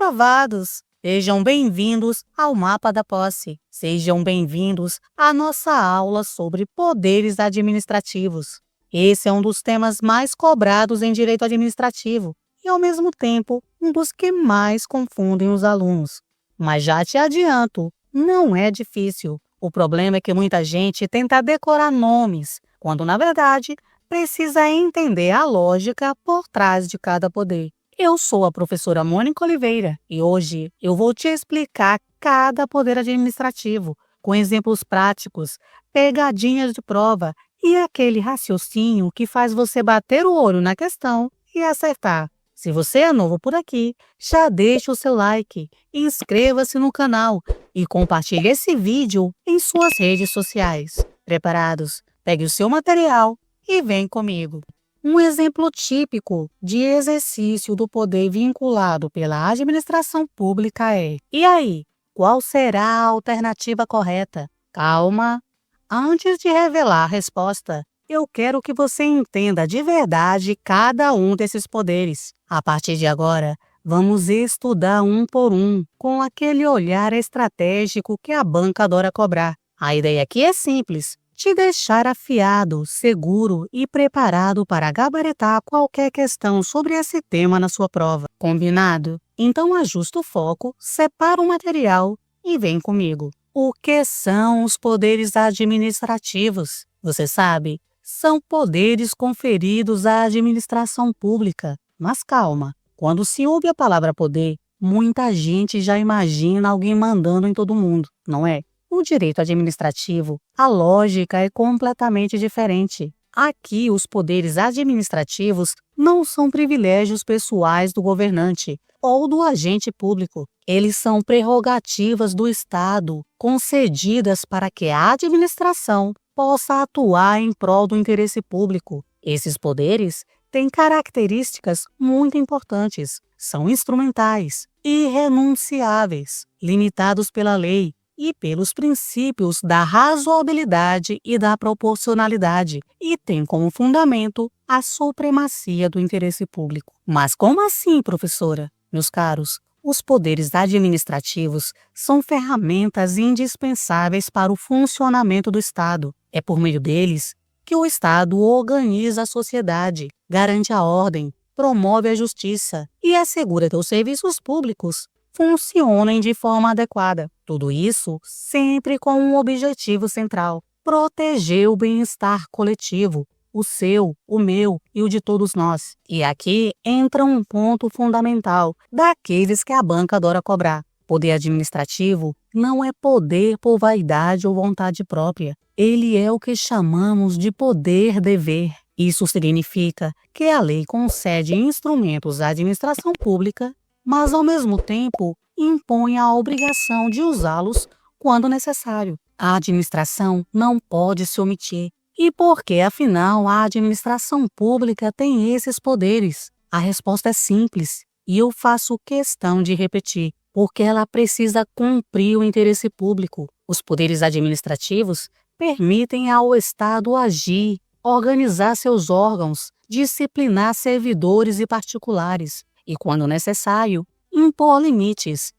aprovados! Sejam bem-vindos ao Mapa da Posse. Sejam bem-vindos à nossa aula sobre poderes administrativos. Esse é um dos temas mais cobrados em direito administrativo e, ao mesmo tempo, um dos que mais confundem os alunos. Mas já te adianto, não é difícil. O problema é que muita gente tenta decorar nomes, quando, na verdade, precisa entender a lógica por trás de cada poder. Eu sou a professora Mônica Oliveira e hoje eu vou te explicar cada poder administrativo, com exemplos práticos, pegadinhas de prova e aquele raciocínio que faz você bater o olho na questão e acertar. Se você é novo por aqui, já deixa o seu like, inscreva-se no canal e compartilhe esse vídeo em suas redes sociais. Preparados? Pegue o seu material e vem comigo. Um exemplo típico de exercício do poder vinculado pela administração pública é: e aí, qual será a alternativa correta? Calma! Antes de revelar a resposta, eu quero que você entenda de verdade cada um desses poderes. A partir de agora, vamos estudar um por um, com aquele olhar estratégico que a banca adora cobrar. A ideia aqui é simples: te deixar afiado, seguro e preparado para gabaritar qualquer questão sobre esse tema na sua prova. Combinado? Então ajusta o foco, separa o material e vem comigo. O que são os poderes administrativos? Você sabe, são poderes conferidos à administração pública. Mas calma, quando se ouve a palavra poder, muita gente já imagina alguém mandando em todo mundo, não é? No direito administrativo, a lógica é completamente diferente. Aqui, os poderes administrativos não são privilégios pessoais do governante ou do agente público. Eles são prerrogativas do Estado, concedidas para que a administração possa atuar em prol do interesse público. Esses poderes têm características muito importantes. São instrumentais, irrenunciáveis, limitados pela lei e pelos princípios da razoabilidade e da proporcionalidade, e tem como fundamento a supremacia do interesse público. Mas como assim, professora? Meus caros, os poderes administrativos são ferramentas indispensáveis para o funcionamento do Estado. É por meio deles que o Estado organiza a sociedade, garante a ordem, promove a justiça e assegura que os serviços públicos funcionem de forma adequada. Tudo isso sempre com um objetivo central: proteger o bem-estar coletivo, o seu, o meu e o de todos nós. E aqui entra um ponto fundamental daqueles que a banca adora cobrar. Poder administrativo não é poder por vaidade ou vontade própria. Ele é o que chamamos de poder-dever. Isso significa que a lei concede instrumentos à administração pública, mas, ao mesmo tempo, impõe a obrigação de usá-los quando necessário. A administração não pode se omitir. E por que, afinal, a administração pública tem esses poderes? A resposta é simples, e eu faço questão de repetir: porque ela precisa cumprir o interesse público. Os poderes administrativos permitem ao Estado agir, organizar seus órgãos, disciplinar servidores e particulares, e, quando necessário, impor limites,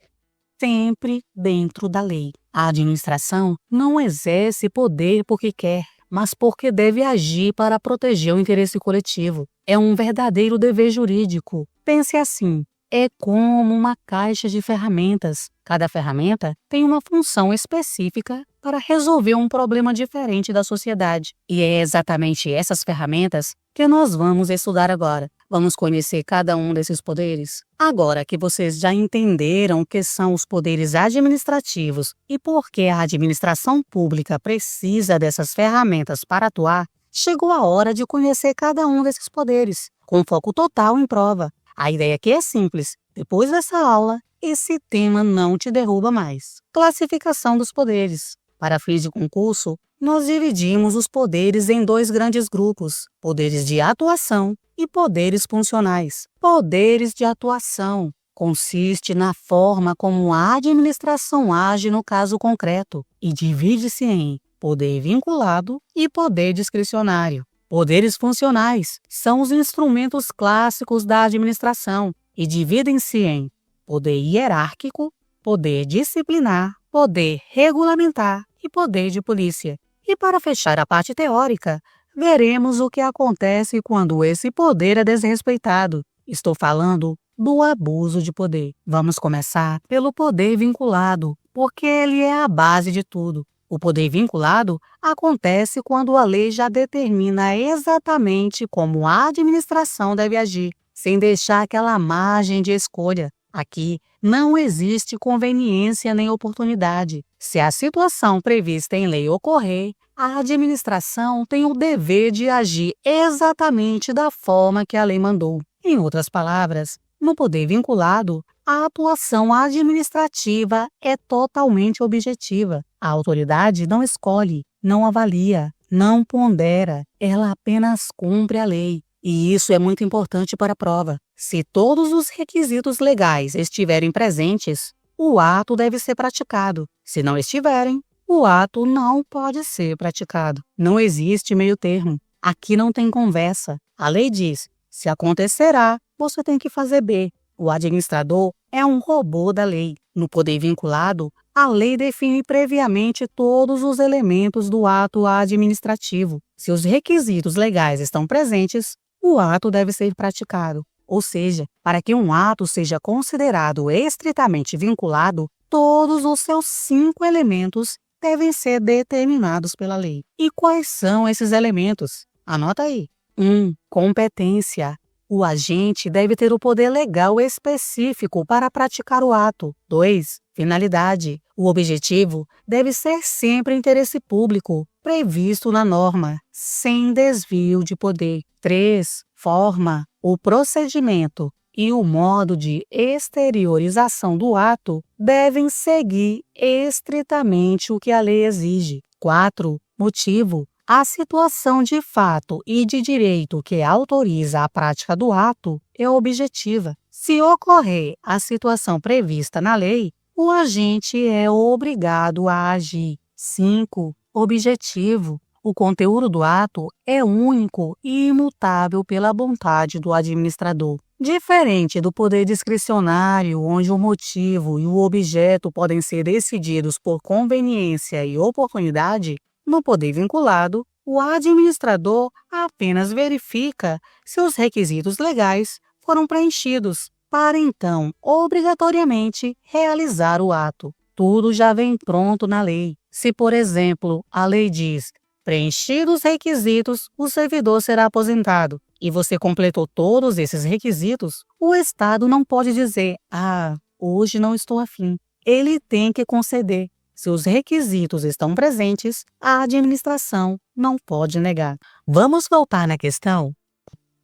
sempre dentro da lei. A administração não exerce poder porque quer, mas porque deve agir para proteger o interesse coletivo. É um verdadeiro dever jurídico. Pense assim: é como uma caixa de ferramentas. Cada ferramenta tem uma função específica para resolver um problema diferente da sociedade. E é exatamente essas ferramentas que nós vamos estudar agora. Vamos conhecer cada um desses poderes? Agora que vocês já entenderam o que são os poderes administrativos e por que a administração pública precisa dessas ferramentas para atuar, chegou a hora de conhecer cada um desses poderes, com foco total em prova. A ideia aqui é simples: depois dessa aula, esse tema não te derruba mais. Classificação dos poderes. Para fins de concurso, nós dividimos os poderes em dois grandes grupos: poderes de atuação e poderes funcionais. Poderes de atuação consiste na forma como a administração age no caso concreto e divide-se em poder vinculado e poder discricionário. Poderes funcionais são os instrumentos clássicos da administração e dividem-se em poder hierárquico, poder disciplinar, poder regulamentar e poder de polícia. E para fechar a parte teórica, veremos o que acontece quando esse poder é desrespeitado. Estou falando do abuso de poder. Vamos começar pelo poder vinculado, porque ele é a base de tudo. O poder vinculado acontece quando a lei já determina exatamente como a administração deve agir, sem deixar aquela margem de escolha. Aqui não existe conveniência nem oportunidade. Se a situação prevista em lei ocorrer, a administração tem o dever de agir exatamente da forma que a lei mandou. Em outras palavras, no poder vinculado, a atuação administrativa é totalmente objetiva. A autoridade não escolhe, não avalia, não pondera, ela apenas cumpre a lei. E isso é muito importante para a prova. Se todos os requisitos legais estiverem presentes, o ato deve ser praticado. Se não estiverem, o ato não pode ser praticado. Não existe meio termo. Aqui não tem conversa. A lei diz: se acontecer A, você tem que fazer B. O administrador é um robô da lei. No poder vinculado, a lei define previamente todos os elementos do ato administrativo. Se os requisitos legais estão presentes, o ato deve ser praticado. Ou seja, para que um ato seja considerado estritamente vinculado, todos os seus 5 elementos devem ser determinados pela lei. E quais são esses elementos? Anota aí. 1. Competência. O agente deve ter o poder legal específico para praticar o ato. 2. Finalidade. O objetivo deve ser sempre interesse público, previsto na norma, sem desvio de poder. 3. Forma. O procedimento e o modo de exteriorização do ato devem seguir estritamente o que a lei exige. 4. Motivo. A situação de fato e de direito que autoriza a prática do ato é objetiva. Se ocorrer a situação prevista na lei, o agente é obrigado a agir. 5. Objetivo. O conteúdo do ato é único e imutável pela vontade do administrador. Diferente do poder discricionário, onde o motivo e o objeto podem ser decididos por conveniência e oportunidade, no poder vinculado, o administrador apenas verifica se os requisitos legais foram preenchidos, para então, obrigatoriamente, realizar o ato. Tudo já vem pronto na lei. Se, por exemplo, a lei diz: preenchidos os requisitos, o servidor será aposentado, e você completou todos esses requisitos, o Estado não pode dizer: hoje não estou afim. Ele tem que conceder. Se os requisitos estão presentes, a administração não pode negar. Vamos voltar na questão?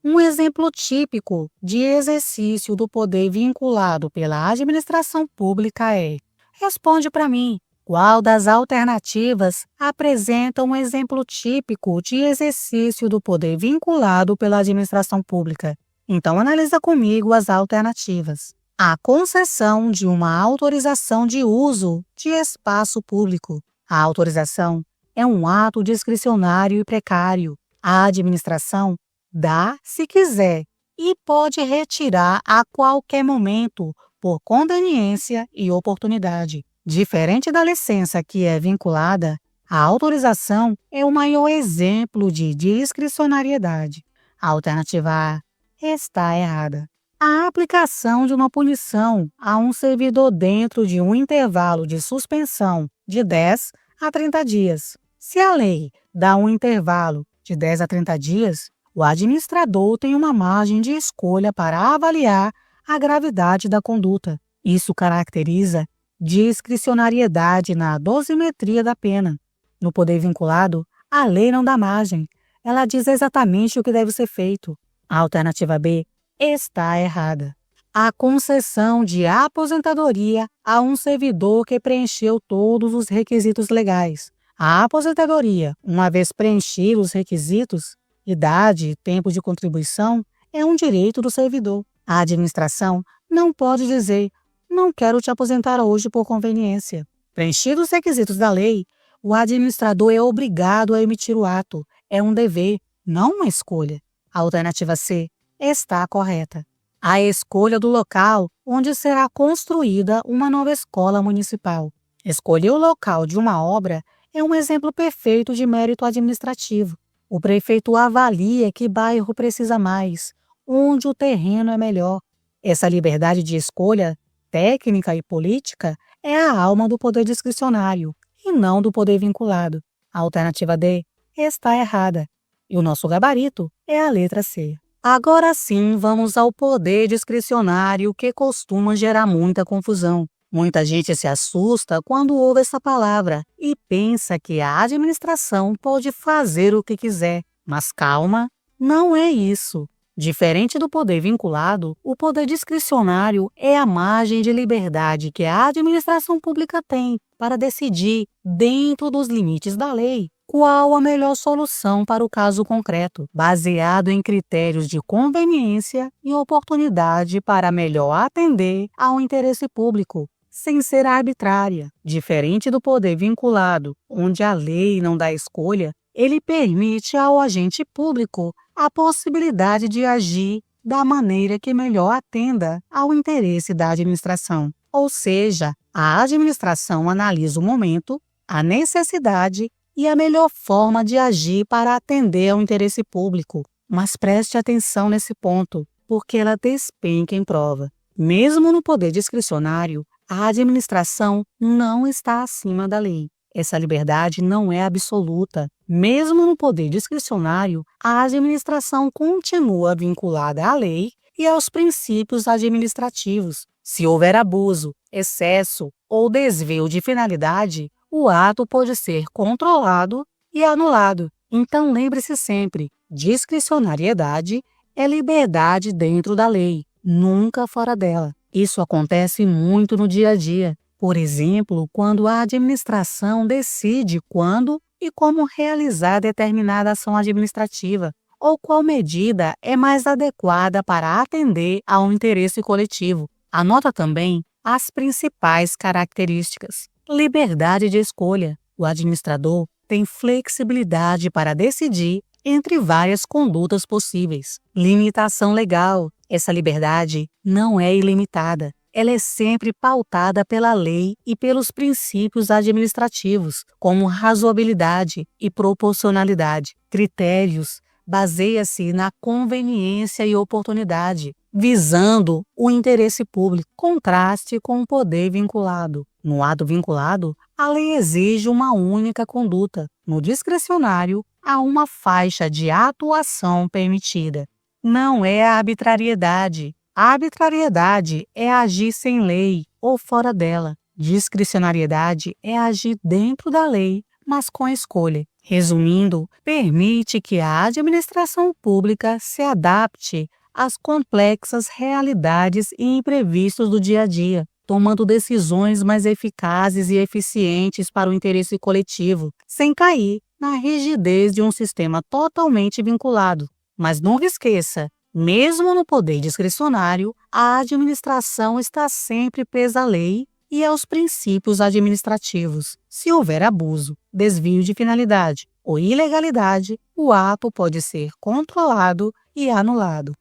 Um exemplo típico de exercício do poder vinculado pela administração pública é: responde para mim, qual das alternativas apresenta um exemplo típico de exercício do poder vinculado pela administração pública? Então, analisa comigo as alternativas. A concessão de uma autorização de uso de espaço público. A autorização é um ato discricionário e precário. A administração dá se quiser e pode retirar a qualquer momento por conveniência e oportunidade. Diferente da licença que é vinculada, a autorização é o maior exemplo de discricionariedade. A alternativa A está errada. A aplicação de uma punição a um servidor dentro de um intervalo de suspensão de 10 a 30 dias. Se a lei dá um intervalo de 10 a 30 dias, o administrador tem uma margem de escolha para avaliar a gravidade da conduta. Isso caracteriza discricionariedade na dosimetria da pena. No poder vinculado, a lei não dá margem. Ela diz exatamente o que deve ser feito. A alternativa B está errada. A concessão de aposentadoria a um servidor que preencheu todos os requisitos legais. A aposentadoria, uma vez preenchidos os requisitos, idade e tempo de contribuição, é um direito do servidor. A administração não pode dizer: não quero te aposentar hoje por conveniência. Preenchidos os requisitos da lei, o administrador é obrigado a emitir o ato. É um dever, não uma escolha. A alternativa C está correta. A escolha do local onde será construída uma nova escola municipal. Escolher o local de uma obra é um exemplo perfeito de mérito administrativo. O prefeito avalia que bairro precisa mais, onde o terreno é melhor. Essa liberdade de escolha, técnica e política, é a alma do poder discricionário e não do poder vinculado. A alternativa D está errada. E o nosso gabarito é a letra C. Agora sim, vamos ao poder discricionário, que costuma gerar muita confusão. Muita gente se assusta quando ouve essa palavra e pensa que a administração pode fazer o que quiser. Mas calma, não é isso. Diferente do poder vinculado, o poder discricionário é a margem de liberdade que a administração pública tem para decidir, dentro dos limites da lei, qual a melhor solução para o caso concreto, baseado em critérios de conveniência e oportunidade para melhor atender ao interesse público, sem ser arbitrária. Diferente do poder vinculado, onde a lei não dá escolha, ele permite ao agente público a possibilidade de agir da maneira que melhor atenda ao interesse da administração. Ou seja, a administração analisa o momento, a necessidade e a melhor forma de agir para atender ao interesse público. Mas preste atenção nesse ponto, porque ela despenca em prova. Mesmo no poder discricionário, a administração não está acima da lei. Essa liberdade não é absoluta. Mesmo no poder discricionário, a administração continua vinculada à lei e aos princípios administrativos. Se houver abuso, excesso ou desvio de finalidade, o ato pode ser controlado e anulado. Então lembre-se sempre, discricionariedade é liberdade dentro da lei, nunca fora dela. Isso acontece muito no dia a dia. Por exemplo, quando a administração decide quando e como realizar determinada ação administrativa, ou qual medida é mais adequada para atender ao interesse coletivo. Anota também as principais características. Liberdade de escolha. O administrador tem flexibilidade para decidir entre várias condutas possíveis. Limitação legal. Essa liberdade não é ilimitada. Ela é sempre pautada pela lei e pelos princípios administrativos, como razoabilidade e proporcionalidade. Critérios. Baseia-se na conveniência e oportunidade, visando o interesse público. Contraste com o poder vinculado. No ato vinculado, a lei exige uma única conduta. No discricionário, há uma faixa de atuação permitida. Não é a arbitrariedade. A arbitrariedade é agir sem lei ou fora dela. Discricionariedade é agir dentro da lei, mas com escolha. Resumindo, permite que a administração pública se adapte às complexas realidades e imprevistos do dia a dia, tomando decisões mais eficazes e eficientes para o interesse coletivo, sem cair na rigidez de um sistema totalmente vinculado. Mas nunca esqueça, mesmo no poder discricionário, a administração está sempre presa à lei e aos princípios administrativos. Se houver abuso, desvio de finalidade ou ilegalidade, o ato pode ser controlado e anulado.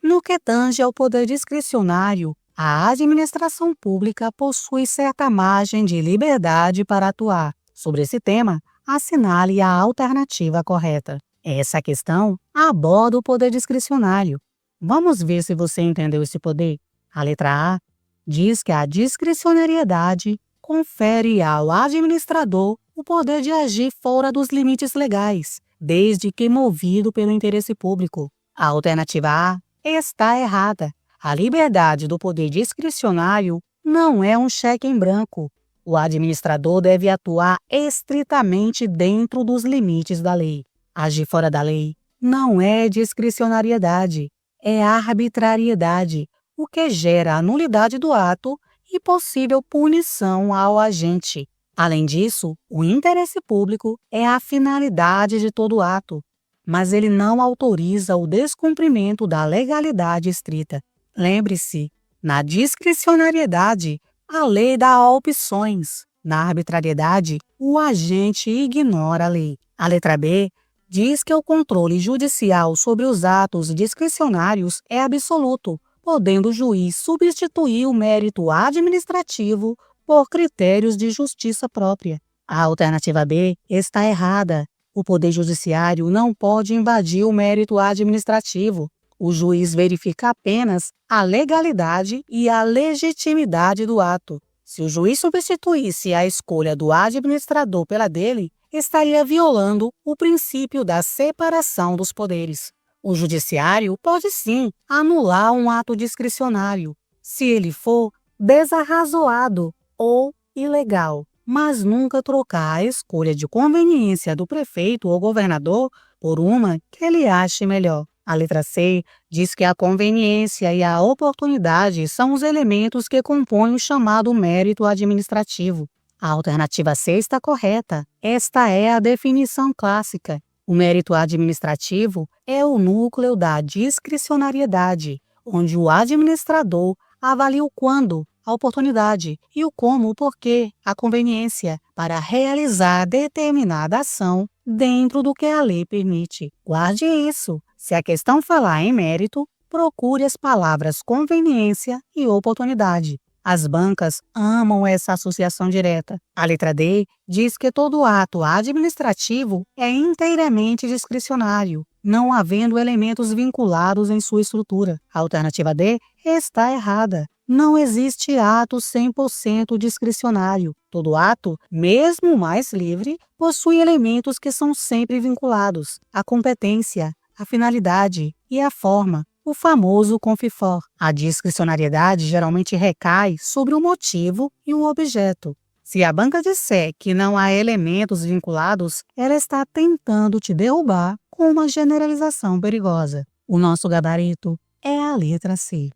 No que tange ao poder discricionário, a administração pública possui certa margem de liberdade para atuar. Sobre esse tema, assinale a alternativa correta. Essa questão aborda o poder discricionário. Vamos ver se você entendeu esse poder. A letra A diz que a discricionariedade confere ao administrador o poder de agir fora dos limites legais, desde que movido pelo interesse público. A alternativa A está errada. A liberdade do poder discricionário não é um cheque em branco. O administrador deve atuar estritamente dentro dos limites da lei. Agir fora da lei não é discricionariedade, é arbitrariedade, o que gera a nulidade do ato e possível punição ao agente. Além disso, o interesse público é a finalidade de todo ato, mas ele não autoriza o descumprimento da legalidade estrita. Lembre-se, na discricionariedade, a lei dá opções. Na arbitrariedade, o agente ignora a lei. A letra B diz que o controle judicial sobre os atos discricionários é absoluto, podendo o juiz substituir o mérito administrativo por critérios de justiça própria. A alternativa B está errada. O Poder Judiciário não pode invadir o mérito administrativo. O juiz verifica apenas a legalidade e a legitimidade do ato. Se o juiz substituísse a escolha do administrador pela dele, estaria violando o princípio da separação dos poderes. O Judiciário pode sim anular um ato discricionário, se ele for desarrazoado ou ilegal, mas nunca trocar a escolha de conveniência do prefeito ou governador por uma que ele ache melhor. A letra C diz que a conveniência e a oportunidade são os elementos que compõem o chamado mérito administrativo. A alternativa C está correta. Esta é a definição clássica. O mérito administrativo é o núcleo da discricionariedade, onde o administrador avalia o quando, a oportunidade, e o como, o porquê, a conveniência, para realizar determinada ação dentro do que a lei permite. Guarde isso. Se a questão falar em mérito, procure as palavras conveniência e oportunidade. As bancas amam essa associação direta. A letra D diz que todo ato administrativo é inteiramente discricionário, não havendo elementos vinculados em sua estrutura. A alternativa D está errada. Não existe ato 100% discricionário. Todo ato, mesmo o mais livre, possui elementos que são sempre vinculados: a competência, a finalidade e a forma, o famoso confifó. A discricionariedade geralmente recai sobre o motivo e o objeto. Se a banca disser que não há elementos vinculados, ela está tentando te derrubar com uma generalização perigosa. O nosso gabarito é a letra C.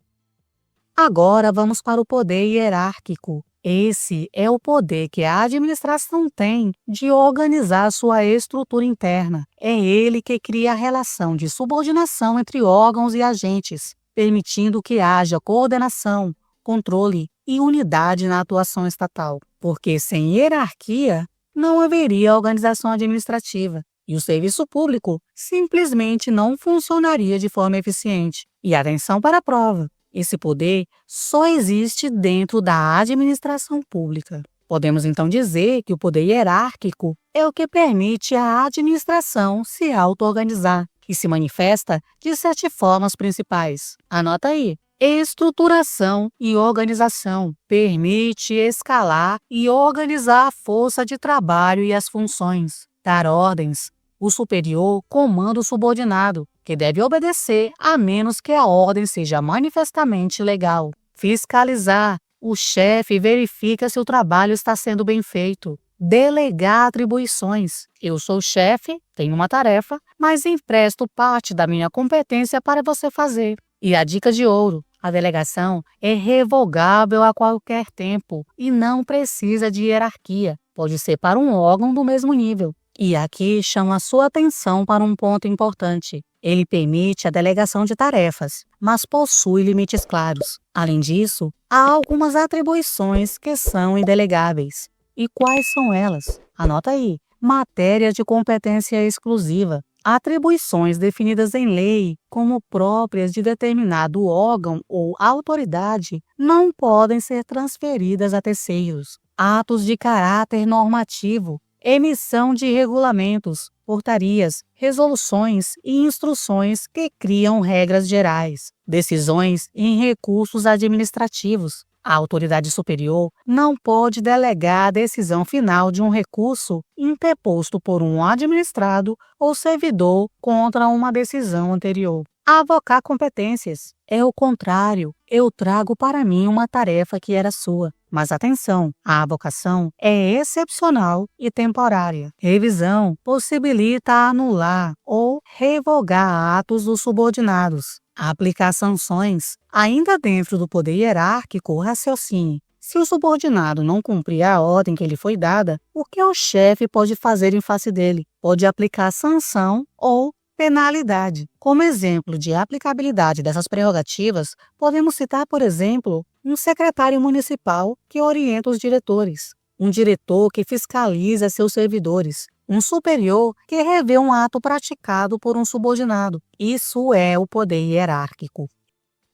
Agora vamos para o poder hierárquico. Esse é o poder que a administração tem de organizar sua estrutura interna. É ele que cria a relação de subordinação entre órgãos e agentes, permitindo que haja coordenação, controle e unidade na atuação estatal. Porque sem hierarquia, não haveria organização administrativa e o serviço público simplesmente não funcionaria de forma eficiente. E atenção para a prova. Esse poder só existe dentro da administração pública. Podemos então dizer que o poder hierárquico é o que permite à administração se auto-organizar e se manifesta de 7 formas principais. Anota aí. Estruturação e organização. Permite escalar e organizar a força de trabalho e as funções. Dar ordens. O superior comanda o subordinado, que deve obedecer a menos que a ordem seja manifestamente legal. Fiscalizar. O chefe verifica se o trabalho está sendo bem feito. Delegar atribuições. Eu sou o chefe, tenho uma tarefa, mas empresto parte da minha competência para você fazer. E a dica de ouro. A delegação é revogável a qualquer tempo e não precisa de hierarquia. Pode ser para um órgão do mesmo nível. E aqui chamo a sua atenção para um ponto importante. Ele permite a delegação de tarefas, mas possui limites claros. Além disso, há algumas atribuições que são indelegáveis. E quais são elas? Anota aí. Matéria de competência exclusiva. Atribuições definidas em lei como próprias de determinado órgão ou autoridade não podem ser transferidas a terceiros. Atos de caráter normativo. Emissão de regulamentos, portarias, resoluções e instruções que criam regras gerais. Decisões em recursos administrativos. A autoridade superior não pode delegar a decisão final de um recurso interposto por um administrado ou servidor contra uma decisão anterior. Avocar competências. É o contrário. Eu trago para mim uma tarefa que era sua. Mas atenção, a avocação é excepcional e temporária. Revisão possibilita anular ou revogar atos dos subordinados. Aplicar sanções. Ainda dentro do poder hierárquico, raciocine. Se o subordinado não cumprir a ordem que lhe foi dada, o que o chefe pode fazer em face dele? Pode aplicar sanção ou penalidade. Como exemplo de aplicabilidade dessas prerrogativas, podemos citar, por exemplo, um secretário municipal que orienta os diretores, um diretor que fiscaliza seus servidores, um superior que revê um ato praticado por um subordinado. Isso é o poder hierárquico.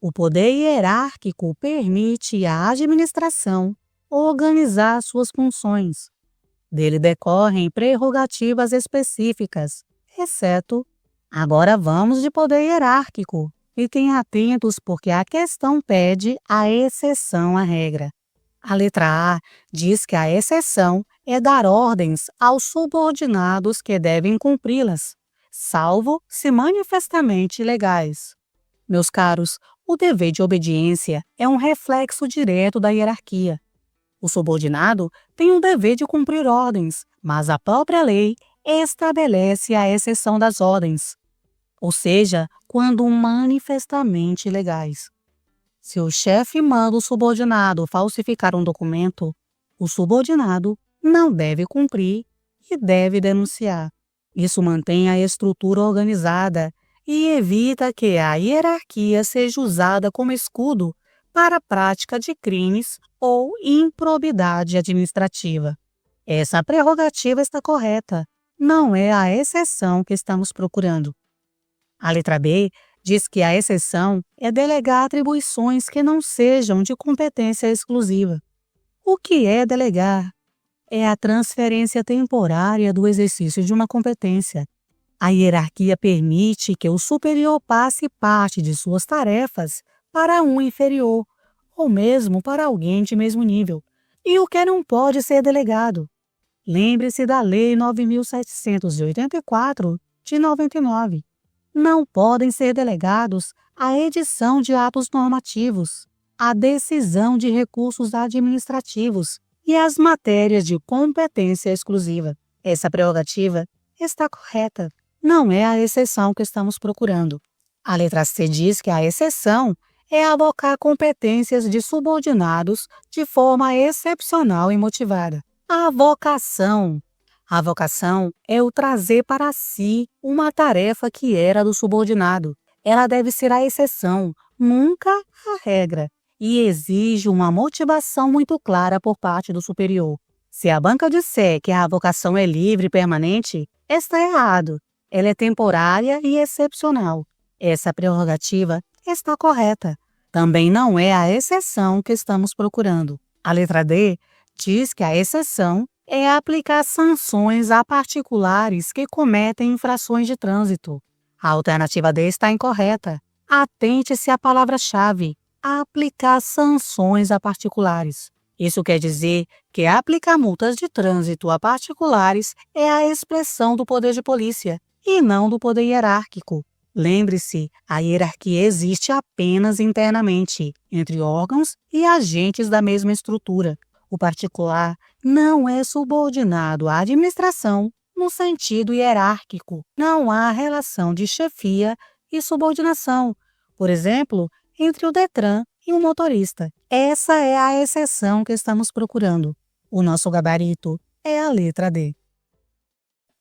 O poder hierárquico permite à administração organizar suas funções. Dele decorrem prerrogativas específicas, exceto. Agora vamos de poder hierárquico. Fiquem atentos porque a questão pede a exceção à regra. A letra A diz que a exceção é dar ordens aos subordinados que devem cumpri-las, salvo se manifestamente legais. Meus caros, o dever de obediência é um reflexo direto da hierarquia. O subordinado tem o dever de cumprir ordens, mas a própria lei estabelece a exceção das ordens, ou seja, quando manifestamente legais. Se o chefe manda o subordinado falsificar um documento, o subordinado não deve cumprir e deve denunciar. Isso mantém a estrutura organizada e evita que a hierarquia seja usada como escudo para a prática de crimes ou improbidade administrativa. Essa prerrogativa está correta, não é a exceção que estamos procurando. A letra B diz que a exceção é delegar atribuições que não sejam de competência exclusiva. O que é delegar? É a transferência temporária do exercício de uma competência. A hierarquia permite que o superior passe parte de suas tarefas para um inferior, ou mesmo para alguém de mesmo nível, e o que não pode ser delegado. Lembre-se da Lei 9.784, de 99. Não podem ser delegados a edição de atos normativos, a decisão de recursos administrativos e as matérias de competência exclusiva. Essa prerrogativa está correta. Não é a exceção que estamos procurando. A letra C diz que a exceção é avocar competências de subordinados de forma excepcional e motivada. A vocação é o trazer para si uma tarefa que era do subordinado. Ela deve ser a exceção, nunca a regra, e exige uma motivação muito clara por parte do superior. Se a banca disser que a vocação é livre e permanente, está errado. Ela é temporária e excepcional. Essa prerrogativa está correta. Também não é a exceção que estamos procurando. A letra D diz que a exceção é aplicar sanções a particulares que cometem infrações de trânsito. A alternativa D está incorreta. Atente-se à palavra-chave: aplicar sanções a particulares. Isso quer dizer que aplicar multas de trânsito a particulares é a expressão do poder de polícia e não do poder hierárquico. Lembre-se, a hierarquia existe apenas internamente, entre órgãos e agentes da mesma estrutura. O particular não é subordinado à administração no sentido hierárquico. Não há relação de chefia e subordinação, por exemplo, entre o Detran e o motorista. Essa é a exceção que estamos procurando. O nosso gabarito é a letra D.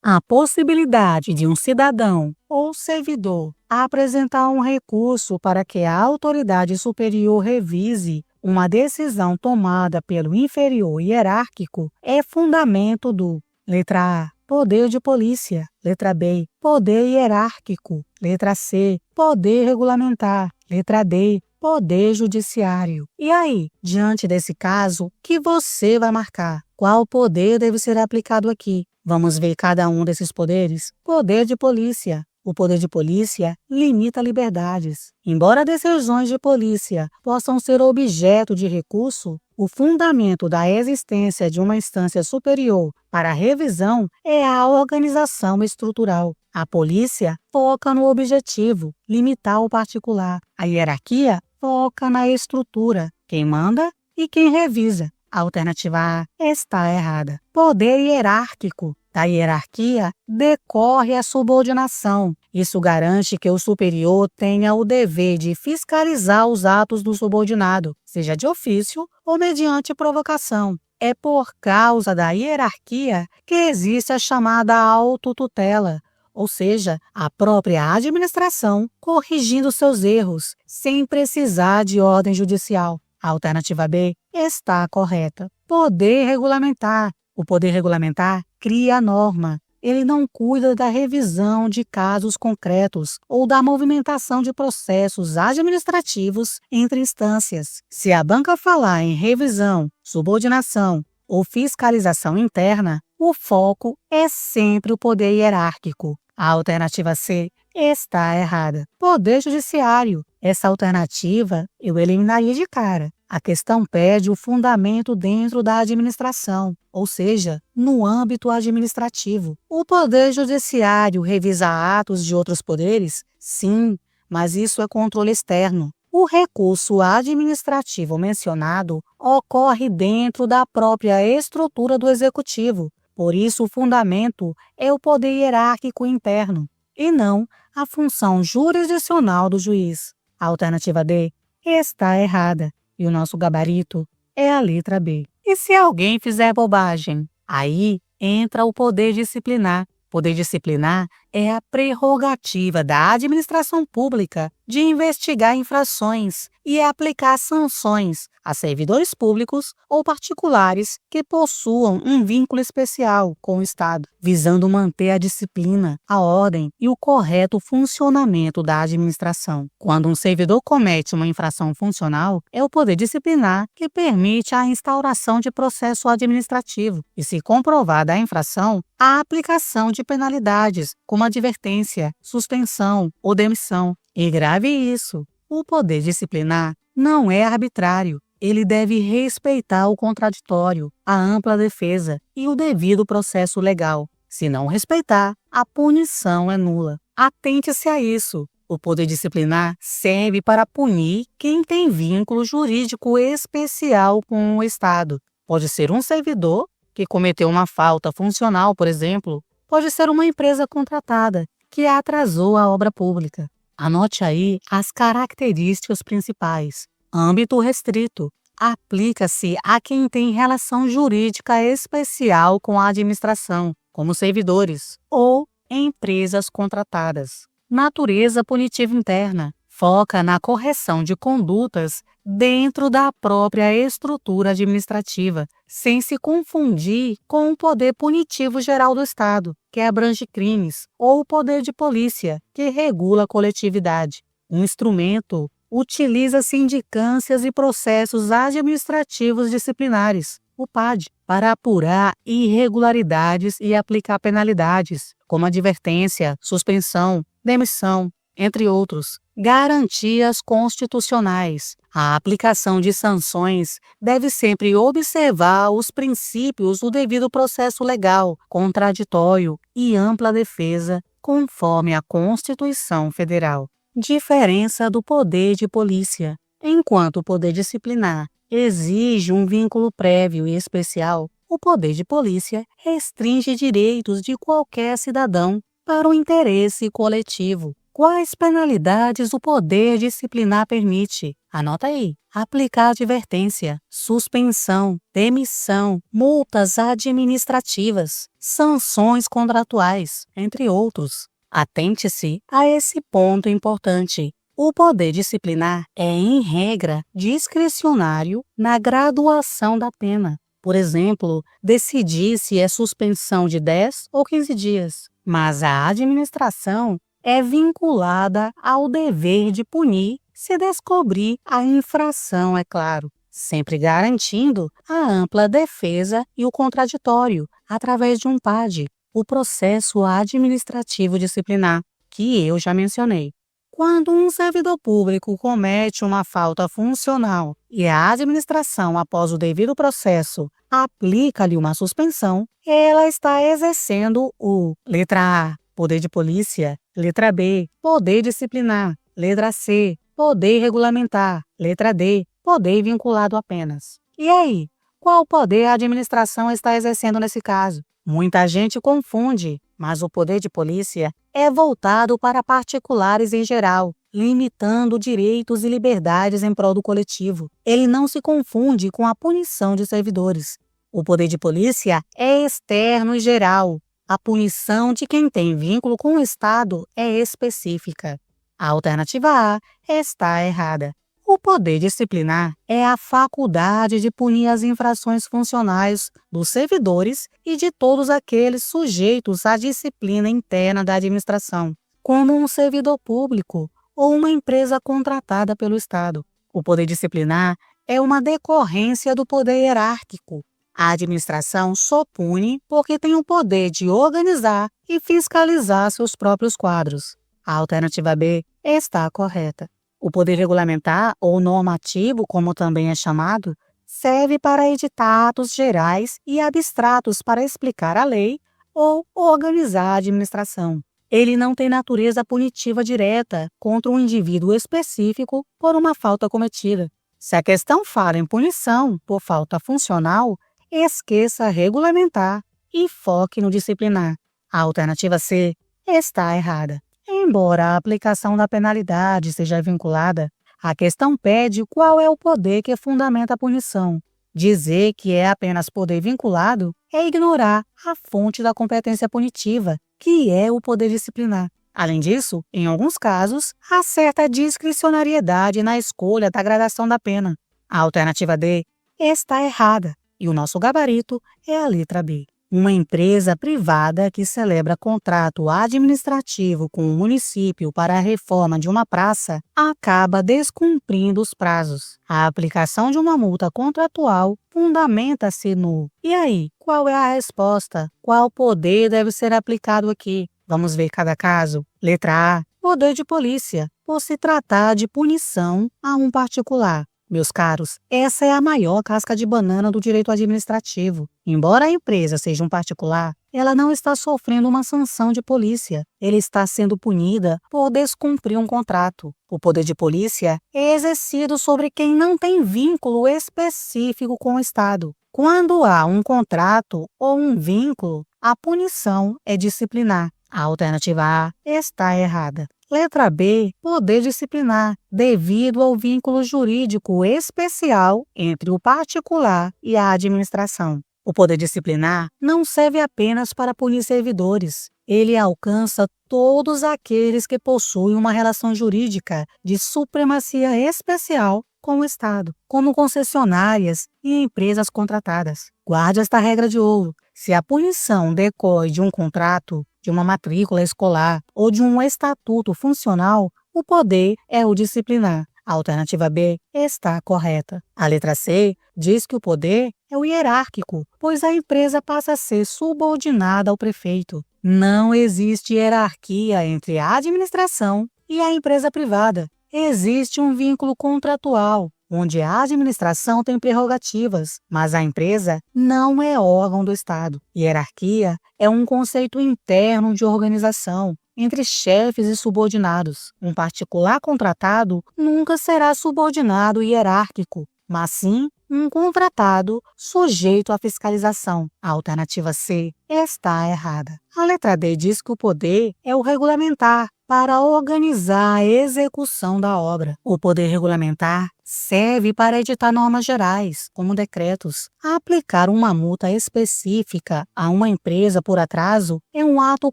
A possibilidade de um cidadão ou servidor apresentar um recurso para que a autoridade superior revise uma decisão tomada pelo inferior hierárquico é fundamento do letra A, poder de polícia, letra B, poder hierárquico, letra C, poder regulamentar, letra D, poder judiciário. E aí, diante desse caso, que você vai marcar? Qual poder deve ser aplicado aqui? Vamos ver cada um desses poderes. Poder de polícia. O poder de polícia limita liberdades. Embora decisões de polícia possam ser objeto de recurso, o fundamento da existência de uma instância superior para a revisão é a organização estrutural. A polícia foca no objetivo, limitar o particular. A hierarquia foca na estrutura, quem manda e quem revisa. A alternativa A está errada. Poder hierárquico. Da hierarquia decorre a subordinação. Isso garante que o superior tenha o dever de fiscalizar os atos do subordinado, seja de ofício ou mediante provocação. É por causa da hierarquia que existe a chamada autotutela, ou seja, a própria administração corrigindo seus erros, sem precisar de ordem judicial. A alternativa B está correta. Poder regulamentar. O poder regulamentar cria a norma. Ele não cuida da revisão de casos concretos ou da movimentação de processos administrativos entre instâncias. Se a banca falar em revisão, subordinação ou fiscalização interna, o foco é sempre o poder hierárquico. A alternativa C está errada. Poder judiciário. Essa alternativa eu eliminaria de cara. A questão pede o fundamento dentro da administração, ou seja, no âmbito administrativo. O poder judiciário revisa atos de outros poderes? Sim, mas isso é controle externo. O recurso administrativo mencionado ocorre dentro da própria estrutura do executivo. Por isso, o fundamento é o poder hierárquico interno, e não a função jurisdicional do juiz. A alternativa D está errada, e o nosso gabarito é a letra B. E se alguém fizer bobagem? Aí entra o poder disciplinar. Poder disciplinar é a prerrogativa da administração pública de investigar infrações e aplicar sanções a servidores públicos ou particulares que possuam um vínculo especial com o Estado, visando manter a disciplina, a ordem e o correto funcionamento da administração. Quando um servidor comete uma infração funcional, é o poder disciplinar que permite a instauração de processo administrativo e, se comprovada a infração, a aplicação de penalidades, como advertência, suspensão ou demissão. E grave isso, o poder disciplinar não é arbitrário. Ele deve respeitar o contraditório, a ampla defesa e o devido processo legal. Se não respeitar, a punição é nula. Atente-se a isso. O poder disciplinar serve para punir quem tem vínculo jurídico especial com o Estado. Pode ser um servidor que cometeu uma falta funcional, por exemplo. Pode ser uma empresa contratada que atrasou a obra pública. Anote aí as características principais. Âmbito restrito. Aplica-se a quem tem relação jurídica especial com a administração, como servidores ou empresas contratadas. Natureza punitiva interna. Foca na correção de condutas dentro da própria estrutura administrativa, sem se confundir com o poder punitivo geral do Estado, que abrange crimes, ou o poder de polícia, que regula a coletividade. Um instrumento utiliza sindicâncias e processos administrativos disciplinares, o PAD, para apurar irregularidades e aplicar penalidades, como advertência, suspensão, demissão, entre outros. Garantias constitucionais. A aplicação de sanções deve sempre observar os princípios do devido processo legal, contraditório e ampla defesa, conforme a Constituição Federal. Diferença do poder de polícia. Enquanto o poder disciplinar exige um vínculo prévio e especial, o poder de polícia restringe direitos de qualquer cidadão para o interesse coletivo. Quais penalidades o poder disciplinar permite? Anota aí. Aplicar advertência, suspensão, demissão, multas administrativas, sanções contratuais, entre outros. Atente-se a esse ponto importante. O poder disciplinar é, em regra, discricionário na graduação da pena. Por exemplo, decidir se é suspensão de 10 ou 15 dias. Mas a administração é vinculada ao dever de punir se descobrir a infração, é claro, sempre garantindo a ampla defesa e o contraditório através de um PAD, o processo administrativo disciplinar, que eu já mencionei. Quando um servidor público comete uma falta funcional e a administração, após o devido processo, aplica-lhe uma suspensão, ela está exercendo o letra A, poder de polícia, letra B, poder disciplinar, letra C, poder regulamentar, letra D, poder vinculado apenas. E aí, qual poder a administração está exercendo nesse caso? Muita gente confunde, mas o poder de polícia é voltado para particulares em geral, limitando direitos e liberdades em prol do coletivo. Ele não se confunde com a punição de servidores. O poder de polícia é externo e geral. A punição de quem tem vínculo com o Estado é específica. A alternativa A está errada. O poder disciplinar é a faculdade de punir as infrações funcionais dos servidores e de todos aqueles sujeitos à disciplina interna da administração, como um servidor público ou uma empresa contratada pelo Estado. O poder disciplinar é uma decorrência do poder hierárquico. A administração só pune porque tem o poder de organizar e fiscalizar seus próprios quadros. A alternativa B está correta. O poder regulamentar, ou normativo, como também é chamado, serve para editar atos gerais e abstratos para explicar a lei ou organizar a administração. Ele não tem natureza punitiva direta contra um indivíduo específico por uma falta cometida. Se a questão fala em punição por falta funcional, esqueça regulamentar e foque no disciplinar. A alternativa C está errada. Embora a aplicação da penalidade seja vinculada, a questão pede qual é o poder que fundamenta a punição. Dizer que é apenas poder vinculado é ignorar a fonte da competência punitiva, que é o poder disciplinar. Além disso, em alguns casos, há certa discricionariedade na escolha da gradação da pena. A alternativa D está errada e o nosso gabarito é a letra B. Uma empresa privada que celebra contrato administrativo com o município para a reforma de uma praça acaba descumprindo os prazos. A aplicação de uma multa contratual fundamenta-se no... E aí, qual é a resposta? Qual poder deve ser aplicado aqui? Vamos ver cada caso. Letra A. Poder de polícia, por se tratar de punição a um particular. Meus caros, essa é a maior casca de banana do direito administrativo. Embora a empresa seja um particular, ela não está sofrendo uma sanção de polícia. Ela está sendo punida por descumprir um contrato. O poder de polícia é exercido sobre quem não tem vínculo específico com o Estado. Quando há um contrato ou um vínculo, a punição é disciplinar. A alternativa A está errada. Letra B, poder disciplinar, devido ao vínculo jurídico especial entre o particular e a administração. O poder disciplinar não serve apenas para punir servidores. Ele alcança todos aqueles que possuem uma relação jurídica de supremacia especial com o Estado, como concessionárias e empresas contratadas. Guarde esta regra de ouro. Se a punição decorre de um contrato, de uma matrícula escolar ou de um estatuto funcional, o poder é o disciplinar. A alternativa B está correta. A letra C diz que o poder é o hierárquico, pois a empresa passa a ser subordinada ao prefeito. Não existe hierarquia entre a administração e a empresa privada. Existe um vínculo contratual, onde a administração tem prerrogativas, mas a empresa não é órgão do Estado. Hierarquia é um conceito interno de organização entre chefes e subordinados. Um particular contratado nunca será subordinado e hierárquico, mas sim um contratado sujeito à fiscalização. A alternativa C está errada. A letra D diz que o poder é o regulamentar, para organizar a execução da obra. O poder regulamentar serve para editar normas gerais, como decretos. Aplicar uma multa específica a uma empresa por atraso é um ato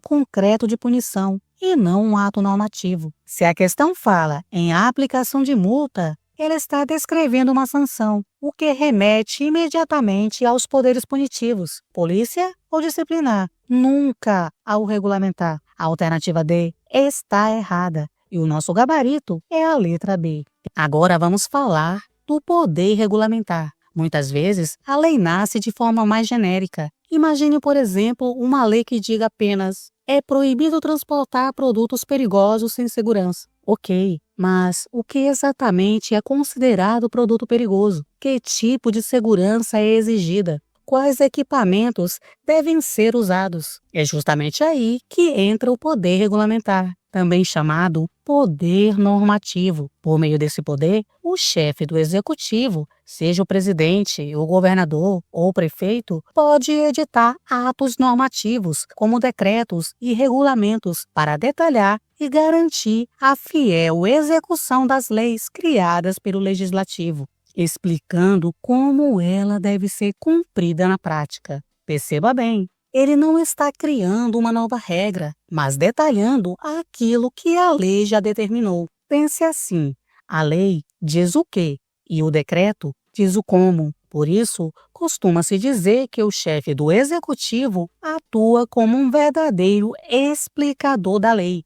concreto de punição e não um ato normativo. Se a questão fala em aplicação de multa, ela está descrevendo uma sanção, o que remete imediatamente aos poderes punitivos, polícia ou disciplinar, nunca ao regulamentar. A alternativa D está errada e o nosso gabarito é a letra B. Agora vamos falar do poder regulamentar. Muitas vezes, a lei nasce de forma mais genérica. Imagine, por exemplo, uma lei que diga apenas: é proibido transportar produtos perigosos sem segurança. Ok, mas o que exatamente é considerado produto perigoso? Que tipo de segurança é exigida? Quais equipamentos devem ser usados? É justamente aí que entra o poder regulamentar, também chamado poder normativo. Por meio desse poder, o chefe do executivo, seja o presidente, o governador ou o prefeito, pode editar atos normativos, como decretos e regulamentos, para detalhar e garantir a fiel execução das leis criadas pelo legislativo, explicando como ela deve ser cumprida na prática. Perceba bem, ele não está criando uma nova regra, mas detalhando aquilo que a lei já determinou. Pense assim: A lei diz o que e o decreto diz o como. Por isso, costuma-se dizer que o chefe do executivo atua como um verdadeiro explicador da lei.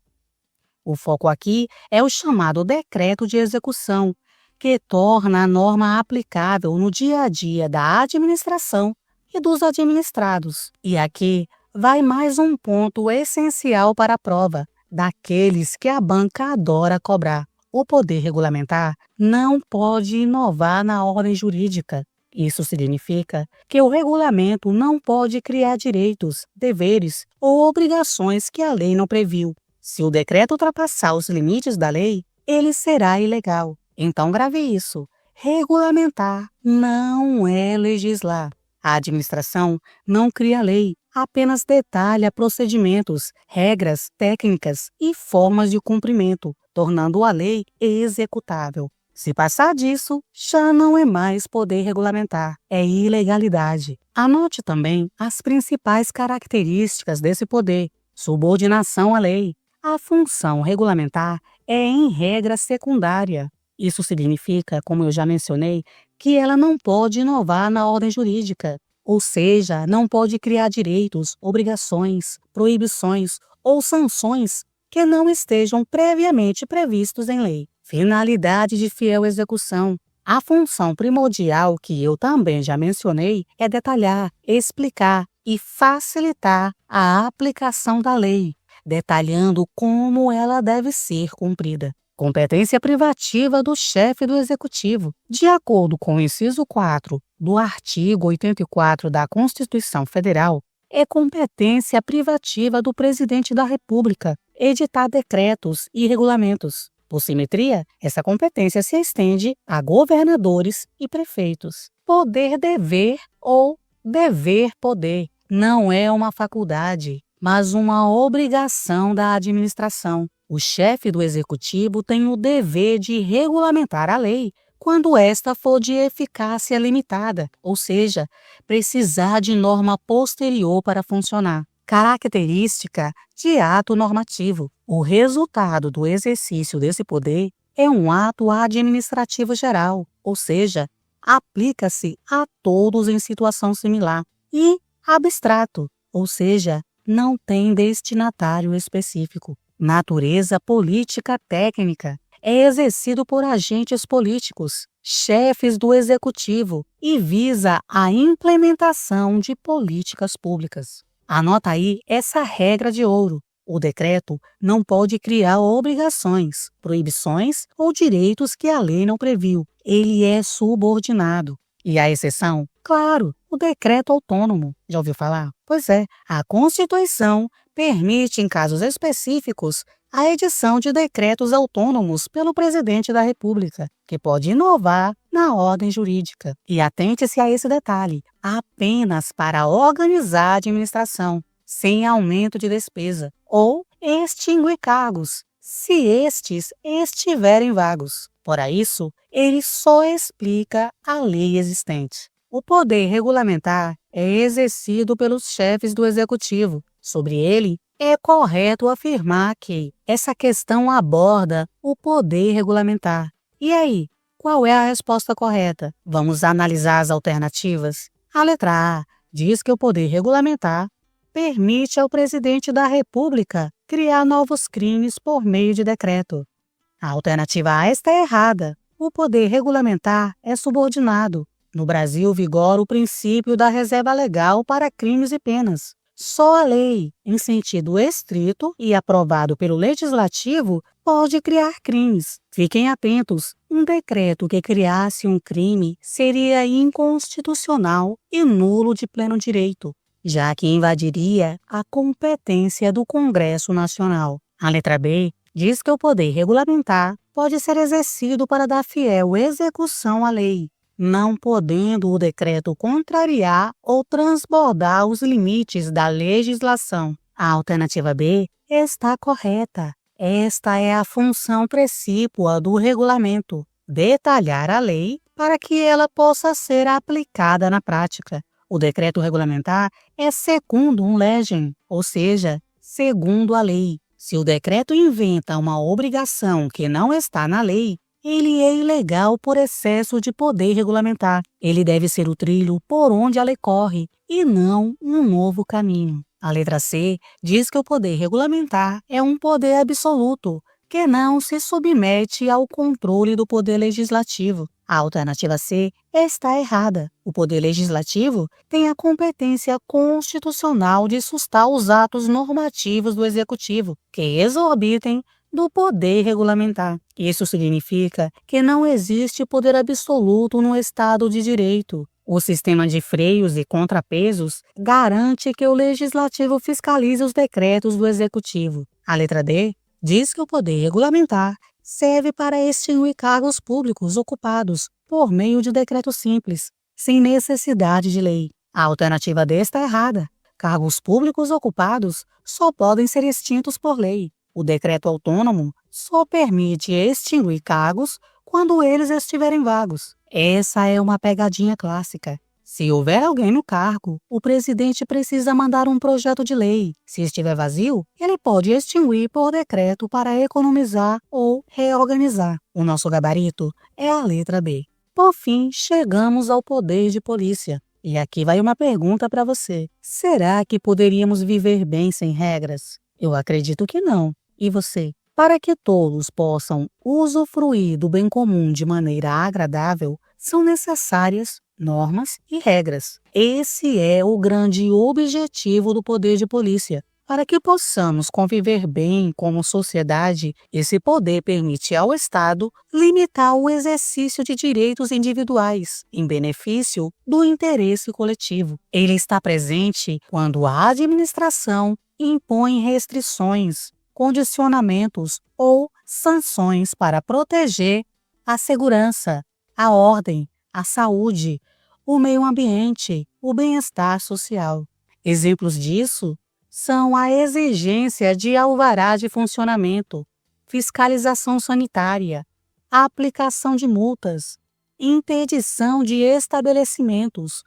O foco aqui é o chamado decreto de execução, que torna a norma aplicável no dia a dia da administração e dos administrados. E aqui vai mais um ponto essencial para a prova, daqueles que a banca adora cobrar. O poder regulamentar não pode inovar na ordem jurídica. Isso significa que o regulamento não pode criar direitos, deveres ou obrigações que a lei não previu. Se o decreto ultrapassar os limites da lei, ele será ilegal. Então grave isso. Regulamentar não é legislar. A administração não cria lei, apenas detalha procedimentos, regras, técnicas e formas de cumprimento, tornando a lei executável. Se passar disso, já não é mais poder regulamentar, é ilegalidade. Anote também as principais características desse poder. Subordinação à lei. A função regulamentar é, em regra, secundária. Isso significa, como eu já mencionei, que ela não pode inovar na ordem jurídica, ou seja, não pode criar direitos, obrigações, proibições ou sanções que não estejam previamente previstos em lei. Finalidade de fiel execução. A função primordial, que eu também já mencionei, é detalhar, explicar e facilitar a aplicação da lei, detalhando como ela deve ser cumprida. Competência privativa do chefe do Executivo. De acordo com o inciso 4 do artigo 84 da Constituição Federal, é competência privativa do Presidente da República editar decretos e regulamentos. Por simetria, essa competência se estende a governadores e prefeitos. Poder-dever ou dever-poder não é uma faculdade, mas uma obrigação da administração. O chefe do executivo tem o dever de regulamentar a lei quando esta for de eficácia limitada, ou seja, precisar de norma posterior para funcionar. Característica de ato normativo. O resultado do exercício desse poder é um ato administrativo geral, ou seja, aplica-se a todos em situação similar, e abstrato, ou seja, não tem destinatário específico. Natureza política técnica. É exercido por agentes políticos, chefes do executivo, e visa a implementação de políticas públicas. Anota aí essa regra de ouro. O decreto não pode criar obrigações, proibições ou direitos que a lei não previu. Ele é subordinado. E a exceção? Claro, o decreto autônomo. Já ouviu falar? Pois é, a Constituição permite, em casos específicos, a edição de decretos autônomos pelo Presidente da República, que pode inovar na ordem jurídica. E atente-se a esse detalhe, apenas para organizar a administração, sem aumento de despesa, ou extinguir cargos, se estes estiverem vagos. Fora isso, ele só explica a lei existente. O poder regulamentar é exercido pelos chefes do executivo. Sobre ele, é correto afirmar que essa questão aborda o poder regulamentar. E aí, qual é a resposta correta? Vamos analisar as alternativas? A letra A diz que o poder regulamentar permite ao presidente da República criar novos crimes por meio de decreto. A alternativa A está errada. O poder regulamentar é subordinado. No Brasil vigora o princípio da reserva legal para crimes e penas. Só a lei, em sentido estrito e aprovado pelo Legislativo, pode criar crimes. Fiquem atentos, um decreto que criasse um crime seria inconstitucional e nulo de pleno direito, já que invadiria a competência do Congresso Nacional. A letra B diz que o poder regulamentar pode ser exercido para dar fiel execução à lei, não podendo o decreto contrariar ou transbordar os limites da legislação. A alternativa B está correta. Esta é a função precípua do regulamento, detalhar a lei para que ela possa ser aplicada na prática. O decreto regulamentar é secundum legem, ou seja, segundo a lei. Se o decreto inventa uma obrigação que não está na lei, ele é ilegal por excesso de poder regulamentar. Ele deve ser o trilho por onde a lei corre e não um novo caminho. A letra C diz que o poder regulamentar é um poder absoluto, que não se submete ao controle do poder legislativo. A alternativa C está errada. O poder legislativo tem a competência constitucional de sustar os atos normativos do executivo, que exorbitem do poder regulamentar. Isso significa que não existe poder absoluto no Estado de Direito. O sistema de freios e contrapesos garante que o legislativo fiscalize os decretos do executivo. A letra D diz que o poder regulamentar serve para extinguir cargos públicos ocupados por meio de decreto simples, sem necessidade de lei. A alternativa D está errada. Cargos públicos ocupados só podem ser extintos por lei. O decreto autônomo só permite extinguir cargos quando eles estiverem vagos. Essa é uma pegadinha clássica. Se houver alguém no cargo, o presidente precisa mandar um projeto de lei. Se estiver vazio, ele pode extinguir por decreto para economizar ou reorganizar. O nosso gabarito é a letra B. Por fim, chegamos ao poder de polícia. E aqui vai uma pergunta para você. Será que poderíamos viver bem sem regras? Eu acredito que não. E você? Para que todos possam usufruir do bem comum de maneira agradável, são necessárias normas e regras. Esse é o grande objetivo do poder de polícia. Para que possamos conviver bem como sociedade, esse poder permite ao Estado limitar o exercício de direitos individuais em benefício do interesse coletivo. Ele está presente quando a administração impõe restrições, condicionamentos ou sanções para proteger a segurança, a ordem, a saúde, o meio ambiente, o bem-estar social. Exemplos disso são a exigência de alvará de funcionamento, fiscalização sanitária, a aplicação de multas, interdição de estabelecimentos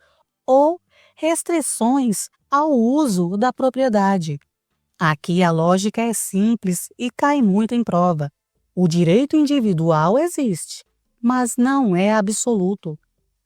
ou restrições ao uso da propriedade. Aqui a lógica é simples e cai muito em prova. O direito individual existe, mas não é absoluto.